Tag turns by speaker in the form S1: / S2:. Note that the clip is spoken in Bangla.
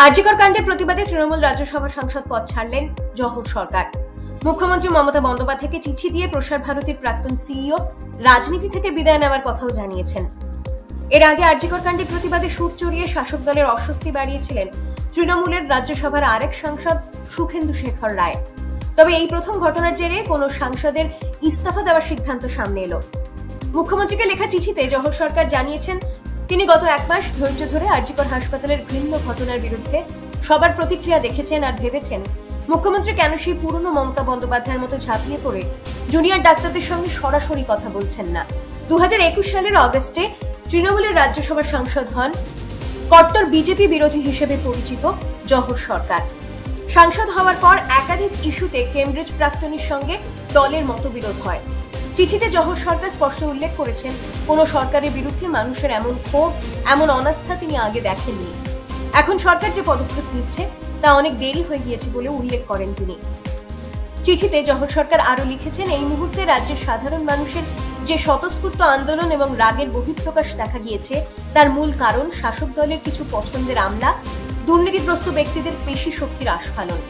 S1: আরজিকর কাণ্ডের প্রতিবাদে তৃণমূল রাজ্যসভা সাংসদ পদ ছাড়লেন জহর সরকার। মুখ্যমন্ত্রী মমতা বন্দ্যোপাধ্যায়কে চিঠি দিয়ে প্রসার ভারতীর প্রাক্তন সিইও রাজনীতি থেকে বিদায় নেওয়ার কথাও জানিয়েছেন। এর আগে আরজিকর কাণ্ডের প্রতিবাদে সুর চড়িয়ে শাসক দলের অস্বস্তি বাড়িয়েছিলেন তৃণমূলের রাজ্যসভার আরেক সাংসদ সুখেন্দু শেখর রায়। তবে এই প্রথম ঘটনার জেরে কোনো সাংসদের ইস্তফা দেওয়ার সিদ্ধান্ত সামনে এলো। মুখ্যমন্ত্রীকে লেখা চিঠিতে জহর সরকার জানিয়েছেন, তিনি গত 1 মাস ধৈর্য ধরে আরজিকর হাসপাতালের ঘৃণ্য ঘটনার বিরুদ্ধে সবার প্রতিক্রিয়া দেখেছেন আর ভেবেছেন মুখ্যমন্ত্রী কেন সেই পুরনো মমতা বন্দ্যোপাধ্যায়ের মতো ঝাঁপিয়ে পড়ে জুনিয়র ডাক্তারদের সঙ্গে সরাসরি কথা বলছেন না। 2021 সালের অগস্টে তৃণমূলের রাজ্যসভার সাংসদ হন কট্টর বিজেপি বিরোধী হিসেবে পরিচিত জহর সরকার। সাংসদ হওয়ার পর একাধিক ইস্যুতে কেমব্রিজ প্রাক্তনীর সঙ্গে দলের মতবিরোধ হয়। চিঠিতে জহর সরকার স্পষ্ট উল্লেখ করেছেন, কোন সরকারের বিরুদ্ধে মানুষের এমন ক্ষোভ, এমন অনাস্থা তিনি আগে দেখেননি। এখন সরকার যে পদক্ষেপ নিচ্ছে তা অনেক দেরি হয়ে গিয়েছে বলে উল্লেখ করেন তিনি। চিঠিতে জহর সরকার আরো লিখেছেন, এই মুহূর্তে রাজ্যের সাধারণ মানুষের যে স্বতঃস্ফূর্ত আন্দোলন এবং রাগের বহিঃপ্রকাশ দেখা গিয়েছে তার মূল কারণ শাসক দলের কিছু পছন্দের আমলা, দুর্নীতিগ্রস্ত ব্যক্তিদের পেশি শক্তির আস্ফালন।